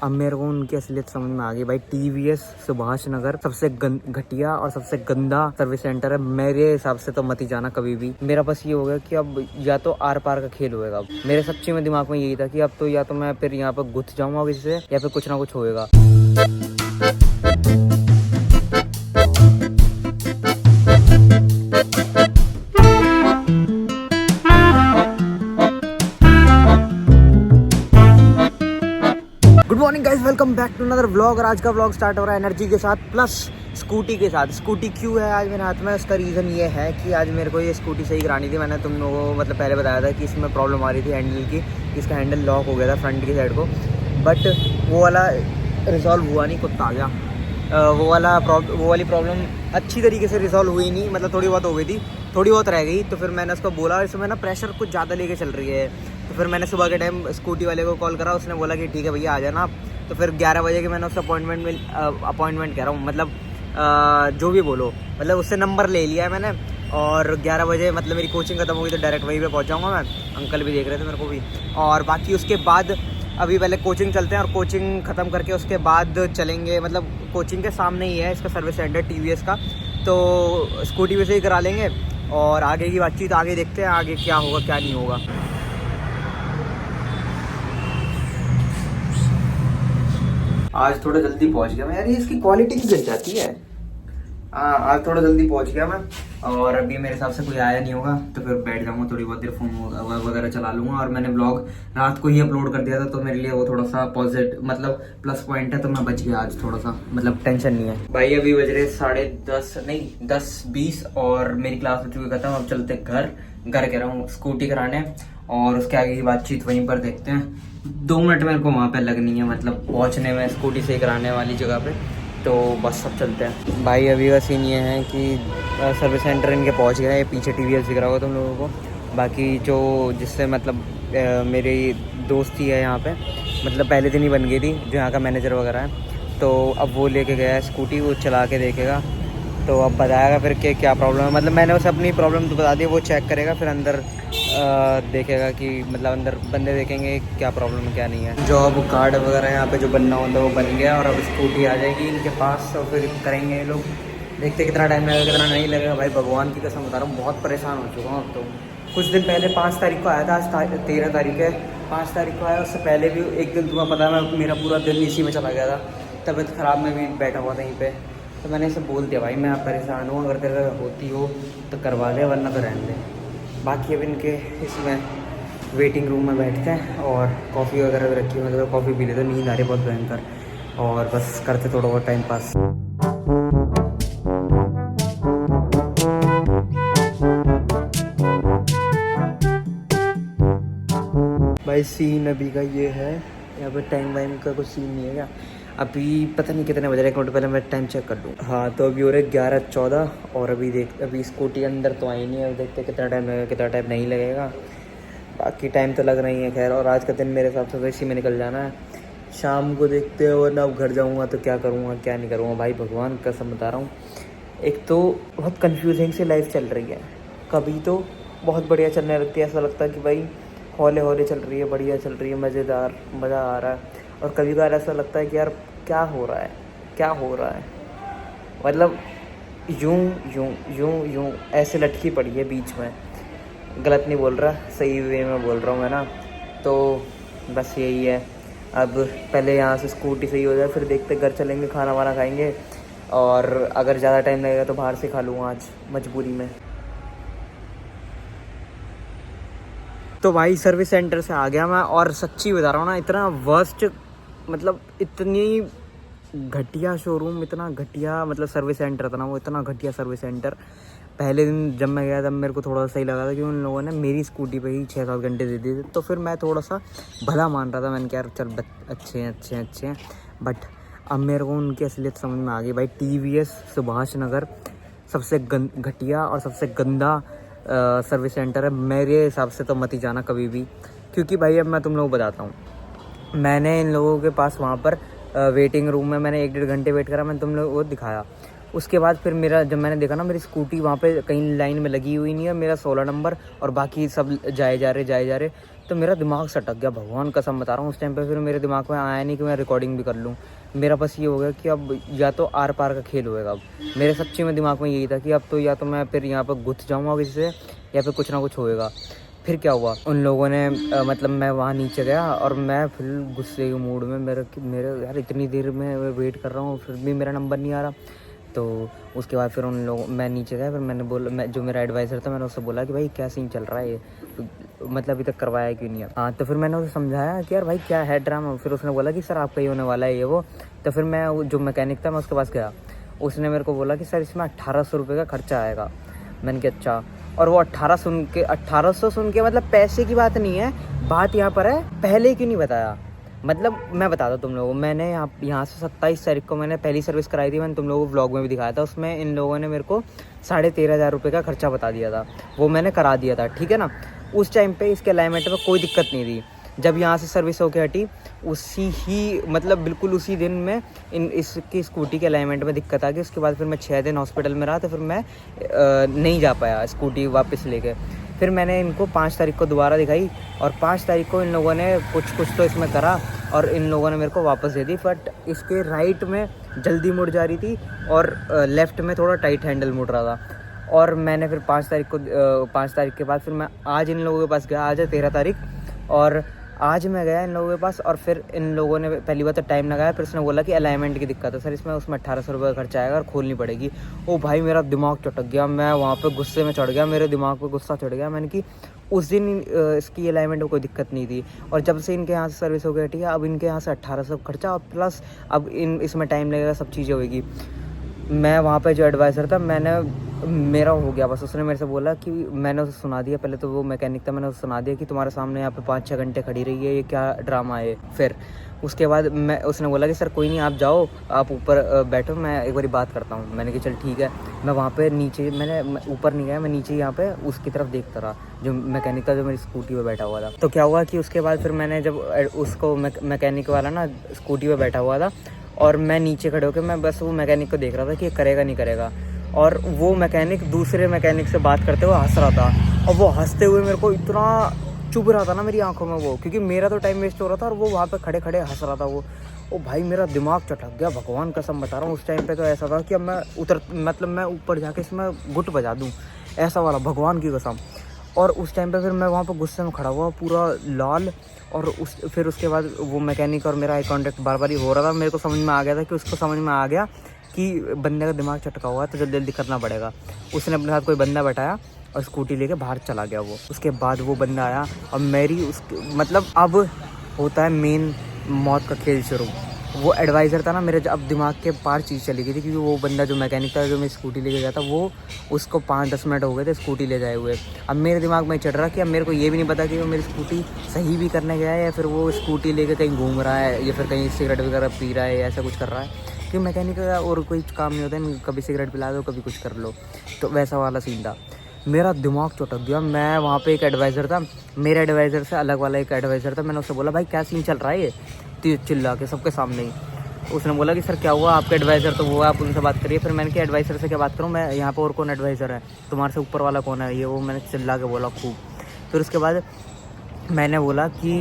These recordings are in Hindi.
अब मेरे को उनकी असलियत समझ में आ गई भाई। टीवीएस सुभाष नगर सबसे घटिया और सबसे गंदा सर्विस सेंटर है। मेरे हिसाब से तो मत ही जाना कभी भी। मेरा बस ये हो गया कि अब या तो आर पार का खेल होएगा। अब मेरे सच्ची में दिमाग में यही था कि अब तो या तो मैं फिर यहाँ पर गुथ जाऊंगा किसी से या फिर कुछ ना कुछ होएगा। Good morning guys, welcome back to another vlog. और आज का व्लॉग स्टार्ट हो रहा है एनर्जी के साथ प्लस स्कूटी के साथ। स्कूटी क्यों है आज मेरे हाथ में, उसका रीज़न ये है कि आज मेरे को ये स्कूटी सही करानी थी। मैंने तुम लोगों को मतलब पहले बताया था कि इसमें प्रॉब्लम आ रही थी हैंडल की, इसका हैंडल लॉक हो गया था फ्रंट की साइड को, बट वो वाला रिजॉल्व हुआ नहीं, कुत्ता आ गया। वो वाली प्रॉब्लम अच्छी तरीके से रिजॉल्व हुई नहीं, मतलब थोड़ी बहुत हो गई थी, थोड़ी बहुत रह गई। तो फिर मैंने उसको बोला इसमें ना प्रेशर कुछ ज़्यादा लेके चल रही है। तो फिर मैंने सुबह के टाइम स्कूटी वाले को कॉल करा, उसने बोला कि ठीक है भैया आ जाना आप। तो फिर 11 बजे के मैंने उससे अपॉइंटमेंट कह रहा हूँ, मतलब जो भी बोलो, मतलब उससे नंबर ले लिया है मैंने। और 11 बजे मतलब मेरी कोचिंग खत्म होगी तो डायरेक्ट वहीं पे पहुँचाऊँगा मैं। अंकल भी देख रहे थे मेरे को भी। और बाकी उसके बाद अभी पहले कोचिंग चलते हैं और कोचिंग ख़त्म करके उसके बाद चलेंगे, मतलब कोचिंग के सामने ही है इसका सर्विस सेंटर टीवीएस का, तो स्कूटी वैसे ही करा लेंगे। और आगे की बातचीत आगे देखते हैं, आगे क्या होगा क्या नहीं होगा। आज थोड़ा जल्दी पहुंच गया मैं यार, ये इसकी क्वालिटी की गिर जाती है। हाँ, आज थोड़ा जल्दी पहुंच गया मैं। और अभी मेरे हिसाब से कोई आया नहीं होगा तो फिर बैठ जाऊंगा, थोड़ी बहुत देर फोन वगैरह चला लूंगा। और मैंने ब्लॉग रात को ही अपलोड कर दिया था तो मेरे लिए वो थोड़ा सा पॉजिटिव मतलब प्लस पॉइंट है, तो मैं बच गया आज थोड़ा सा, मतलब टेंशन नहीं है भाई। अभी बज रहे 10:30 नहीं 10:20 और मेरी क्लास हो चुकी खत्म। अब चलते घर कह रहा हूँ स्कूटी कराने, और उसके आगे की बातचीत वहीं पर देखते हैं। 2 मिनट मेरे को वहाँ पे लगनी है, मतलब पहुँचने में स्कूटी से कराने वाली जगह पे। तो बस सब चलते हैं भाई। अभी का सीन ये है कि सर्विस सेंटर इनके पहुंच गए हैं। पीछे टीवीएस दिख रहा होगा तुम लोगों को। बाकी जो जिससे मतलब मेरी दोस्ती है यहाँ पे, मतलब पहले दिन ही बन गई थी, जो यहाँ का मैनेजर वगैरह है। तो अब वो लेके गया है स्कूटी, वो चला के देखेगा तो अब बताएगा फिर कि क्या प्रॉब्लम है। मतलब मैंने उसे अपनी प्रॉब्लम तो बता दी, वो चेक करेगा फिर अंदर देखेगा कि मतलब अंदर बंदे देखेंगे क्या प्रॉब्लम है क्या नहीं है। जॉब कार्ड वगैरह यहाँ पे जो बनना होता है वो बन गया, और अब स्कूटी आ जाएगी इनके पास तो फिर करेंगे ये लोग। देखते कितना टाइम लगेगा कितना नहीं लगेगा भाई, भगवान की कसम बता रहा हूँ, बहुत परेशान हो चुका हूँ अब तो। कुछ दिन पहले 5 तारीख को आया था, आज 13 तारीख है, 5 तारीख को आया। उससे पहले भी एक दिन तुम्हें पता है मेरा पूरा दिन इसी में चला गया था, तबीयत ख़राब में भी बैठा हुआ था यहीं पर। तो मैंने इसे बोल दिया भाई मैं परेशान हूँ, अगर तेरे होती हो तो करवा ले वरना तो रहने दे। बाकी अब इनके इसमें वेटिंग रूम में बैठते हैं और कॉफ़ी वगैरह भी रखी हुई है, तो कॉफ़ी पी लेते, नींद आ रही बहुत भयंकर। और बस करते थोड़ा बहुत टाइम पास। भाई सीन अभी का ये है, यहाँ पर टाइम वाइम का कुछ सीन नहीं है क्या। अभी पता नहीं कितने बज रहे, 1 मिनट पहले मैं टाइम चेक कर लूँ। हाँ तो अभी हो रहे 11:14 और अभी स्कूटी अंदर तो आई नहीं है। देखते कितना टाइम लगेगा कितना टाइम नहीं लगेगा। बाकी टाइम तो लग रही है खैर। और आज का दिन मेरे हिसाब से तो इसी में निकल जाना है, शाम को देखते हैं, वरना अब घर जाऊँगा तो क्या करूँगा क्या नहीं करूँगा भाई, भगवान कसम बता रहा हूँ। एक तो बहुत कन्फ्यूजिंग सी लाइफ चल रही है, कभी तो बहुत बढ़िया चलने लगती है, ऐसा लगता है कि भाई हौले हौले चल रही है, बढ़िया चल रही है, मज़ेदार, मज़ा आ रहा है। और कभी कभार ऐसा लगता है कि यार क्या हो रहा है क्या हो रहा है, मतलब यूं यूं यूं यूं ऐसे लटकी पड़ी है बीच में। गलत नहीं बोल रहा, सही वे में बोल रहा हूँ मैं ना। तो बस यही है, अब पहले यहाँ से स्कूटी सही हो जाए फिर देखते घर चलेंगे, खाना वाना खाएंगे। और अगर ज़्यादा टाइम लगेगा तो बाहर से खा लूँगा आज मजबूरी में। तो भाई सर्विस सेंटर से आ गया मैं, और सच्ची बता रहा हूँ ना, इतना वर्स्ट मतलब इतनी घटिया शोरूम, इतना घटिया मतलब सर्विस सेंटर था ना वो, इतना घटिया सर्विस सेंटर। पहले दिन जब मैं गया तब मेरे को थोड़ा सा सही लगा था कि उन लोगों ने मेरी स्कूटी पे ही 6-7 घंटे दे दिए थे, तो फिर मैं थोड़ा सा भला मान रहा था। मैंने कहा यार चल अच्छे हैं। बट अब मेरे को उनकी असलियत समझ में आ गई भाई। टीवीएस सुभाष नगर सबसे घटिया और सबसे गंदा सर्विस सेंटर है। मेरे हिसाब से तो मत ही जाना कभी भी, क्योंकि भाई अब मैं तुम लोगों को बताता हूँ। मैंने इन लोगों के पास वहाँ पर वेटिंग रूम में मैंने 1-1.5 घंटे वेट करा, मैंने तुम लोगों को दिखाया। उसके बाद फिर मेरा जब मैंने देखा ना मेरी स्कूटी वहाँ पे कहीं लाइन में लगी हुई नहीं है, मेरा 16 नंबर और बाकी सब जाए जा रहे। तो मेरा दिमाग सटक गया, भगवान कसम बता रहा हूँ। उस टाइम पे फिर मेरे दिमाग में आया नहीं कि मैं रिकॉर्डिंग भी कर लूँ। मेरा बस ये हो गया कि अब या तो आर पार का खेल होएगा। अब मेरे सच्ची में दिमाग में यही था कि अब तो या तो मैं फिर यहाँ पर गुथ जाऊँगा किसी से, या फिर कुछ ना कुछ होएगा। फिर क्या हुआ, उन लोगों ने मतलब मैं वहाँ नीचे गया और मैं फिर गुस्से के मूड में मेरे यार इतनी देर में वेट कर रहा हूँ, फिर भी मेरा नंबर नहीं आ रहा। तो उसके बाद फिर उन लोगों मैं नीचे गया, फिर मैंने बोला, मैं जो मेरा एडवाइज़र था, मैंने उससे बोला कि भाई क्या सीन चल रहा है ये, तो मतलब अभी तक करवाया क्यों नहीं है। हाँ, तो फिर मैंने उसे समझाया कि यार भाई क्या है ड्रामा। फिर उसने बोला कि सर आपका ही होने वाला है ये वो। तो फिर मैं जो मैकेनिक था मैं उसके पास गया, उसने मेरे को बोला कि सर इसमें 1800 रुपये का खर्चा आएगा। मैंने कहा अच्छा। और वो 1800 सुन के मतलब पैसे की बात नहीं है, बात यहाँ पर है पहले क्यों नहीं बताया। मतलब मैं बताता हूँ तुम लोगों को, मैंने यहाँ से 27 तारीख को मैंने पहली सर्विस कराई थी। मैंने तुम लोगों को व्लॉग में भी दिखाया था, उसमें इन लोगों ने मेरे को 13,500 रुपये का खर्चा बता दिया था, वो मैंने करा दिया था, ठीक है ना। उस टाइम पे इसके अलाइनमेंट में कोई दिक्कत नहीं थी। जब यहाँ से सर्विस होके हटी उसी ही मतलब बिल्कुल उसी दिन में इसकी स्कूटी के अलाइनमेंट में दिक्कत आ गई। उसके बाद फिर मैं 6 दिन हॉस्पिटल में रहा, तो फिर मैं नहीं जा पाया स्कूटी वापस लेके। फिर मैंने इनको 5 तारीख को दोबारा दिखाई और 5 तारीख को इन लोगों ने कुछ तो इसमें करा और इन लोगों ने मेरे को वापस दे दी। बट इसके राइट में जल्दी मुड़ जा रही थी और लेफ़्ट में थोड़ा टाइट हैंडल मुड़ रहा था। और मैंने फिर 5 तारीख के बाद फिर मैं आज इन लोगों के पास गया। आज है 13 तारीख और आज मैं गया इन लोगों के पास और फिर इन लोगों ने पहली बार तो टाइम लगाया, फिर उसने बोला कि अलाइनमेंट की दिक्कत है सर, इसमें उसमें 1800 रुपये का खर्चा आएगा और खोलनी पड़ेगी। ओ भाई मेरा दिमाग चटक गया, मैं वहाँ पे गुस्से में चढ़ गया, मेरे दिमाग पे गुस्सा चढ़ गया। मैंने कि उस दिन इसकी अलाइनमेंट में कोई दिक्कत नहीं थी और जब से इनके यहाँ से सर्विस हो गई ठीक है, अब इनके यहाँ से 1800 खर्चा और प्लस अब इसमें टाइम लगेगा, सब चीज़ें होगी। मैं वहाँ पे जो एडवाइज़र था मेरा हो गया बस। उसने मेरे से बोला कि मैंने उसे सुना दिया, पहले तो वो मैकेनिक था, मैंने उसे सुना दिया कि तुम्हारे सामने यहाँ पे 5-6 घंटे खड़ी रही है, ये क्या ड्रामा है। फिर उसके बाद उसने बोला कि सर कोई नहीं, आप जाओ, आप ऊपर बैठो, मैं एक बारी बात करता हूँ। मैंने कहा चल ठीक है। मैं वहाँ पे नीचे मैंने ऊपर नहीं गया, मैं नीचे यहाँ पे उसकी तरफ देखता रहा, जो मैकेनिक था जो मेरी स्कूटी पे बैठा हुआ था। तो क्या हुआ कि उसके बाद फिर मैंने जब उसको मैकेनिक वाला ना स्कूटी पे बैठा हुआ था और मैं नीचे खड़े होकर मैं बस वो मैकेनिक को देख रहा था कि ये करेगा नहीं करेगा। और वो मैकेनिक दूसरे मैकेनिक से बात करते हुए हंस रहा था और वो हंसते हुए मेरे को इतना चुभ रहा था ना मेरी आंखों में वो, क्योंकि मेरा तो टाइम वेस्ट हो रहा था और वो वहाँ पे खड़े खड़े हंस रहा था वो। ओ भाई मेरा दिमाग चटक गया, भगवान कसम बता रहा हूँ। उस टाइम पे तो ऐसा था कि अब मैं ऊपर जाके इसमें गुट बजा दूँ, ऐसा वाला, भगवान की कसम। और उस टाइम पे फिर मैं वहाँ पर गुस्से में खड़ा हुआ पूरा लाल। और फिर उसके बाद वो मैकेनिक और मेरा आई कॉन्टैक्ट बार बार ही हो रहा था। मेरे को समझ में आ गया था कि उसको समझ में आ गया कि बंदे का दिमाग चटका हुआ है तो जल्दी जल्दी करना पड़ेगा। उसने अपने साथ कोई बंदा बैठाया और स्कूटी लेके बाहर चला गया वो। उसके बाद वो बंदा आया और मेरी मतलब अब होता है मेन मौत का खेल शुरू। वो एडवाइज़र था ना मेरे, अब दिमाग के पार चीज़ चली गई थी, क्योंकि वो बंदा जो मैकेनिक था जो मैं स्कूटी लेके गया था वो उसको 5-10 मिनट हो गए थे स्कूटी ले जाए हुए। अब मेरे दिमाग में चढ़ रहा कि अब मेरे को ये भी नहीं पता कि वो मेरी स्कूटी सही भी करने गया है या फिर वो स्कूटी लेके कहीं घूम रहा है या फिर कहीं सिगरेट वगैरह पी रहा है या ऐसा कुछ कर रहा है। क्योंकि मैकेनिक का और कोई काम नहीं होता है, कभी सिगरेट पिला दो कभी कुछ कर लो, तो वैसा वाला सीन था। मेरा दिमाग चटक गया। मैं वहाँ पे एक एडवाइज़र था, मेरे एडवाइज़र से अलग वाला एक एडवाइज़र था, मैंने उससे बोला भाई क्या सीन चल रहा है ये, चिल्ला के सबके सामने ही। उसने बोला कि सर क्या हुआ, आपके एडवाइज़र तो वो है, आप उनसे बात करिए। फिर मैंने कहा एडवाइज़र से क्या बात करूँ, मैं यहाँ पर और कौन एडवाइज़र है, तुम्हारे से ऊपर वाला कौन है, ये वो मैंने चिल्ला के बोला खूब। फिर उसके बाद मैंने बोला कि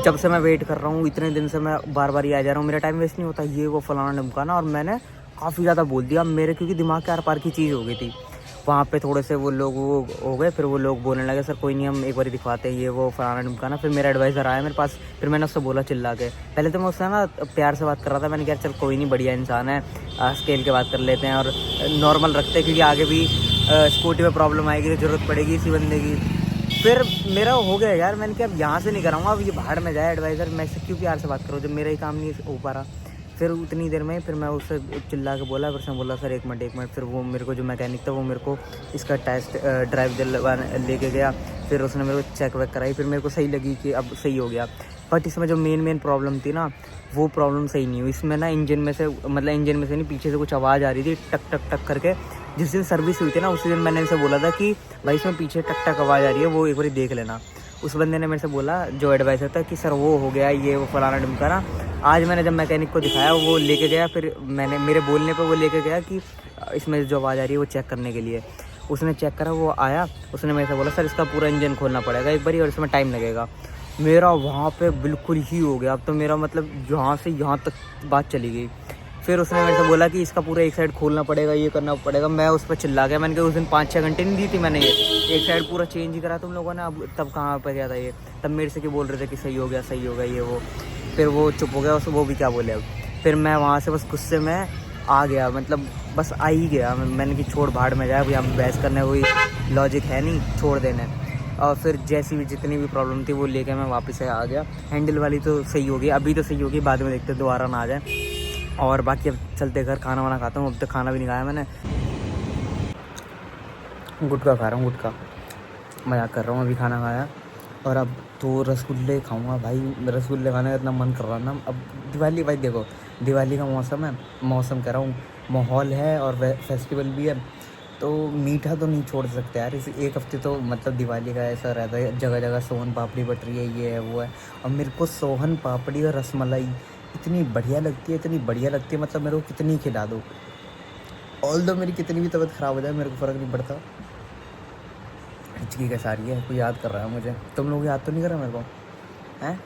जब से मैं वेट कर रहा हूँ इतने दिन से, मैं बार बार ही आ जा रहा हूँ, मेरा टाइम वेस्ट नहीं होता, ये वो फलाना ढमकाना। और मैंने काफ़ी ज़्यादा बोल दिया मेरे, क्योंकि दिमाग के आर पार की चीज़ हो गई थी। वहाँ पे थोड़े से वो लोग वो हो गए, फिर वो लोग बोलने लगे सर कोई नहीं हम एक बार दिखवाते हैं, ये वो फलाना ढमकाना। फिर मेरा एडवाइज़र आया मेरे पास, फिर मैंने उससे बोला चिल्ला के। पहले तो मैं उससे ना प्यार से बात कर रहा था, मैंने कहा चल कोई नहीं बढ़िया इंसान है, स्केल के बात कर लेते हैं और नॉर्मल रखते हैं, क्योंकि आगे भी स्कूटी में प्रॉब्लम आएगी, ज़रूरत पड़ेगी इसी बंदे की। फिर मेरा हो गया यार, मैंने कहा अब यहाँ से नहीं कराऊंगा, अब ये बाहर में जाए एडवाइज़र, मैं इससे क्यों प्यार से बात करूँ जब मेरा ही काम नहीं हो पा रहा। फिर उतनी देर में फिर मैं उससे चिल्ला के बोला, फिर उसने बोला सर एक मिनट। फिर वो मेरे को जो मैकेनिक था वो मेरे को इसका टेस्ट ड्राइव लेके गया, फिर उसने मेरे को चेक वेक कराई, फिर मेरे को सही लगी कि अब सही हो गया। बट इसमें जो मेन प्रॉब्लम थी ना, वो प्रॉब्लम सही नहीं हुई। इसमें ना इंजन में से नहीं, पीछे से कुछ आवाज़ आ रही थी टक टक टक करके। जिस दिन सर्विस हुई थी ना उसी दिन मैंने इनसे बोला था कि भाई इसमें पीछे टक टक आवाज़ आ रही है, वो एक बार देख लेना। उस बंदे ने मेरे से बोला जो एडवाइज़र था कि सर वो हो गया ये वो फलाना ढमकाना। आज मैंने जब मैकेनिक को दिखाया वो लेके गया, फिर मैंने मेरे बोलने पे वो लेके गया कि इसमें जो आवाज़ आ रही है वो चेक करने के लिए। उसने चेक करा, वो आया, उसने मेरे से बोला सर इसका पूरा इंजन खोलना पड़ेगा एक बारी और इसमें टाइम लगेगा। मेरा वहाँ पे बिल्कुल ही हो गया, अब तो मेरा मतलब यहाँ से यहाँ तक बात चली गई। फिर उसने मेरे से बोला कि इसका पूरा एक साइड खोलना पड़ेगा, ये करना पड़ेगा। मैं उस पर चिल्ला गया, मैंने कहा उस दिन 5-6 घंटे नहीं दी थी मैंने, ये एक साइड पूरा चेंज ही करा तुम लोगों ने, अब तब कहाँ पर गया था ये, तब मेरे से क्यों बोल रहे थे कि सही हो गया सही हो गया ये वो। फिर वो चुप हो गया, वो भी क्या बोले अब। फिर मैं वहाँ से बस गुस्से में आ गया, मतलब बस आ ही गया। मैंने कि छोड़ भाड़ में जाए, यहाँ बहस करने कोई लॉजिक है नहीं, छोड़ देने। और फिर जैसी भी जितनी भी प्रॉब्लम थी वो लेके मैं वापस से आ गया। हैंडल वाली तो सही होगी, अभी तो सही होगी, बाद में देखते दोबारा ना आ जाए। और बाकी अब चलते घर, खाना वाना खाता हूँ। अब तक खाना भी नहीं खाया मैंने, गुटखा खा रहा हूँ, गुटखा, मजाक कर रहा हूँ। अभी खाना खाया और अब तो रसगुल्ले खाऊंगा भाई। रसगुल्ले खाने का इतना मन कर रहा है ना। अब दिवाली भाई देखो, दिवाली का मौसम है, मौसम कह रहा हूँ, माहौल है और फेस्टिवल भी है, तो मीठा तो नहीं छोड़ सकते यार। इस एक हफ्ते तो मतलब दिवाली का ऐसा रहता है, जगह जगह सोहन पापड़ी बट रही है, ये है वो है। और मेरे को सोहन पापड़ी और रसमलाई इतनी बढ़िया लगती है, इतनी बढ़िया लगती है, मतलब मेरे को कितनी खिला दो। ऑल दो मेरी कितनी भी तबीयत ख़राब हो जाए मेरे को फ़र्क नहीं पड़ता। हिचकी कैसा रही है, कोई याद कर रहा है मुझे, तुम लोग याद तो नहीं कर रहे मेरे को, हैं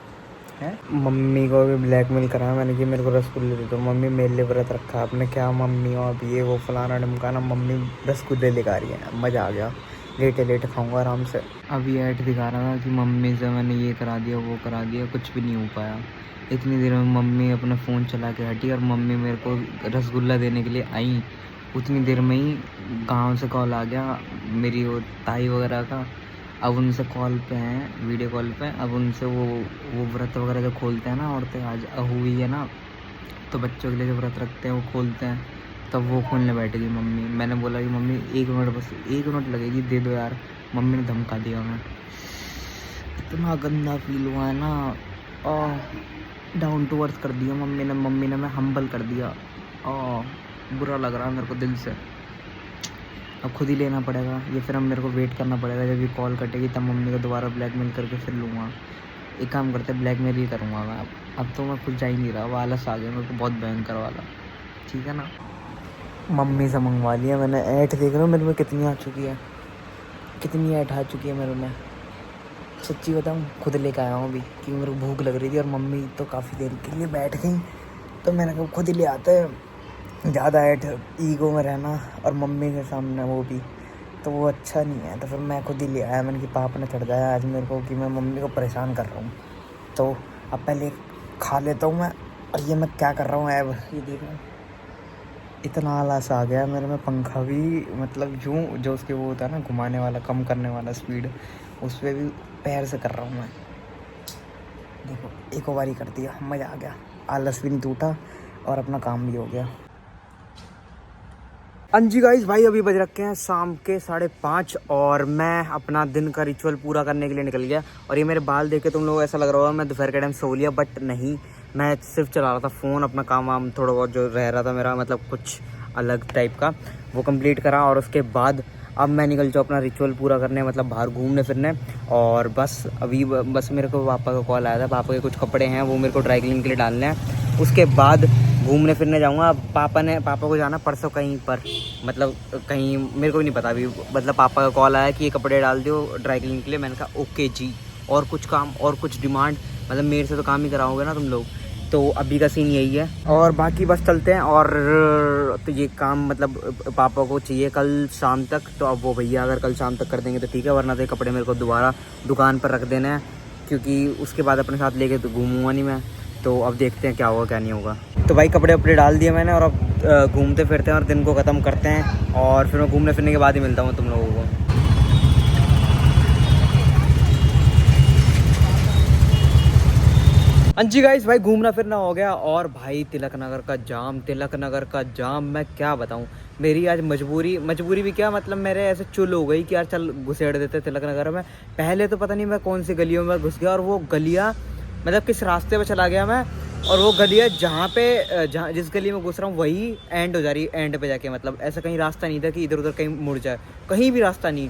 हैं। मम्मी को भी ब्लैकमेल करा मैंने कि मेरे को रसगुल्ले दे दो। मम्मी मेरे लिए व्रत रखा आपने, क्या मम्मी हो अब ये वो फलाना ढमकाना, मम्मी रसगुल्ले लेकर आ रही है। मज़ा आ गया, लेटे लेटे खाऊंगा आराम से। अभी ऐड दिखा रहा था कि मम्मी से मैंने ये करा दिया वो करा दिया, कुछ भी नहीं हो पाया। इतनी देर में मम्मी अपना फ़ोन चला के हटी और मम्मी मेरे को रसगुल्ला देने के लिए आई। उतनी देर में ही गांव से कॉल आ गया मेरी वो ताई वगैरह का। अब उनसे कॉल पे हैं, वीडियो कॉल पे। अब उनसे वो व्रत वगैरह जो खोलते हैं ना औरतें, आज हुई है ना, तो बच्चों के लिए जो व्रत रखते हैं वो खोलते हैं, तब वो खोलने बैठेगी मम्मी। मैंने बोला कि मम्मी 1 मिनट, बस 1 मिनट लगेगी, दे दो यार। मम्मी ने धमका दिया। मैं इतना गंदा फील हुआ है ना, डाउन टू अर्थ कर दिया मम्मी ने मैं हम्बल कर दिया। बुरा लग रहा है मेरे को दिल से। अब खुद ही लेना पड़ेगा ये, फिर अब मेरे को वेट करना पड़ेगा, जब ये कॉल कटेगी तब मम्मी को दोबारा ब्लैकमेल करके फिर लूँगा। एक काम करते ब्लैकमेल ही करूँगा मैं अब तो मैं खुद जा ही नहीं रहा, वो आलस आ गया मेरे को बहुत भयंकर वाला, ठीक है ना। मम्मी से मंगवा लिया मैंने। ऐठ देख रहा हूँ मेरे में कितनी आ चुकी है, कितनी ऐठ आ चुकी है मेरे में। सच्ची बताऊँ, खुद लेकर आया हूँ अभी, क्योंकि मेरे को भूख लग रही थी और मम्मी तो काफ़ी देर के लिए बैठ गई, तो मैंने कहा खुद ही ले आते हैं। ज़्यादा ऐठ ईगो में रहना और मम्मी के सामने वो भी, तो वो अच्छा नहीं है। तो फिर मैं खुद ही ले आया। मैंने कि पापा ने चढ़ जाया आज मेरे को कि मैं मम्मी को परेशान कर रहा हूँ, तो अब पहले खा लेता हूँ मैं। और ये मैं क्या कर रहा हूँ ऐब, ये देखो इतना आलस आ गया मेरे में। पंखा भी मतलब यूँ जो उसके वो होता है ना घुमाने वाला, कम करने वाला स्पीड, उस पर भी पैर से कर रहा हूँ मैं। देखो एक बार ही कर दिया, मज़ा आ गया, आलस भी नहीं टूटा और अपना काम भी हो गया। हाँ जी गाइस, भाई अभी बज रखे हैं शाम के 5:30 और मैं अपना दिन का रिचुअल पूरा करने के लिए निकल गया। और ये मेरे बाल देख के तुम लोग ऐसा लग रहा होगा मैं दोपहर के टाइम सो लिया, बट नहीं, मैं सिर्फ चला रहा था फ़ोन। अपना काम वाम थोड़ा बहुत जो रह रहा था मेरा, मतलब कुछ अलग टाइप का, वो कंप्लीट करा। और उसके बाद अब मैं निकल जाऊँ अपना रिचुअल पूरा करने, मतलब बाहर घूमने फिरने। और बस अभी बस मेरे को पापा का कॉल आया था, पापा के कुछ कपड़े हैं वो मेरे को ड्राई क्लीन के लिए डालने हैं। उसके बाद घूमने फिरने जाऊँगा। पापा को जाना परसों कहीं पर, मतलब कहीं मेरे को भी नहीं पता अभी, मतलब पापा का कॉल आया कि ये कपड़े डाल दो ड्राई क्लीन के लिए। मैंने कहा ओके जी। और कुछ काम और कुछ डिमांड, मतलब मेरे से तो काम ही कराओगे ना तुम लोग, तो अभी का सीन यही है। और बाकी बस चलते हैं। और तो ये काम मतलब पापा को चाहिए कल शाम तक, तो अब वो भैया अगर कल शाम तक कर देंगे तो ठीक है, वरना तो ये कपड़े मेरे को दोबारा दुकान पर रख देने हैं, क्योंकि उसके बाद अपने साथ लेके तो घूमूंगा नहीं मैं। तो अब देखते हैं क्या होगा क्या नहीं होगा। तो भाई कपड़े वपड़े डाल दिए मैंने और अब घूमते फिरते हैं और दिन को ख़त्म करते हैं। और फिर मैं घूमने फिरने के बाद ही मिलता हूँ तुम लोगों को। हाँ जी गाइस, भाई घूमना फिरना हो गया। और भाई तिलक नगर का जाम मैं क्या बताऊँ। मेरी आज मजबूरी भी क्या, मतलब मेरे ऐसे चुल हो गई कि यार चल घुसेड़ देते तिलक नगर में। पहले तो पता नहीं मैं कौन सी गलियों में घुस गया, और वो गलियाँ मतलब किस रास्ते पे चला गया मैं, और वो गलियाँ जहाँ जिस गली में घुस रहा हूँ वही एंड हो जा रही, एंड पे जाके, मतलब ऐसा कहीं रास्ता नहीं था कि इधर उधर कहीं मुड़ जाए, कहीं भी रास्ता नहीं।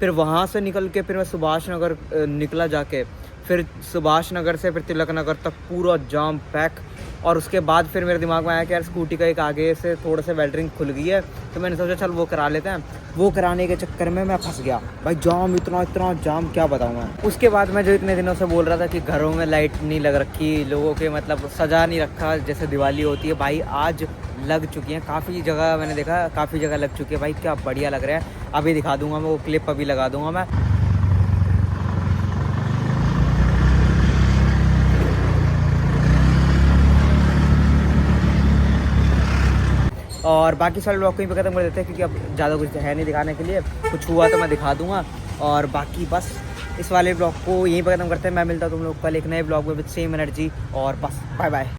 फिर वहाँ से निकल के फिर मैं सुभाष नगर निकला जाके, फिर सुभाष नगर से फिर तिलक नगर तक पूरा जाम पैक। और उसके बाद फिर मेरे दिमाग में आया कि यार स्कूटी का एक आगे से थोड़ा सा वेल्डरिंग खुल गई है, तो मैंने सोचा चल वो करा लेते हैं। वो कराने के चक्कर में मैं फंस गया भाई, जाम इतना जाम क्या बताऊँ मैं। उसके बाद मैं जो इतने दिनों से बोल रहा था कि घरों में लाइट नहीं लग रखी, लोगों के मतलब सजा नहीं रखा जैसे दिवाली होती है, भाई आज लग चुकी हैं काफ़ी जगह। मैंने देखा काफ़ी जगह लग चुकी है भाई, क्या बढ़िया लग रहा है। अभी दिखा दूंगा मैं, वो क्लिप अभी लगा दूंगा मैं। और बाकी सारे ब्लॉग को यहीं पे खत्म कर देते हैं, क्योंकि अब ज़्यादा कुछ है नहीं दिखाने के लिए। कुछ हुआ तो मैं दिखा दूंगा, और बाकी बस इस वाले ब्लॉग को यहीं पे खत्म करते हैं। मैं मिलता हूँ तुम लोग कल एक नए ब्लॉग में विद सेम एनर्जी, और बस बाय बाय।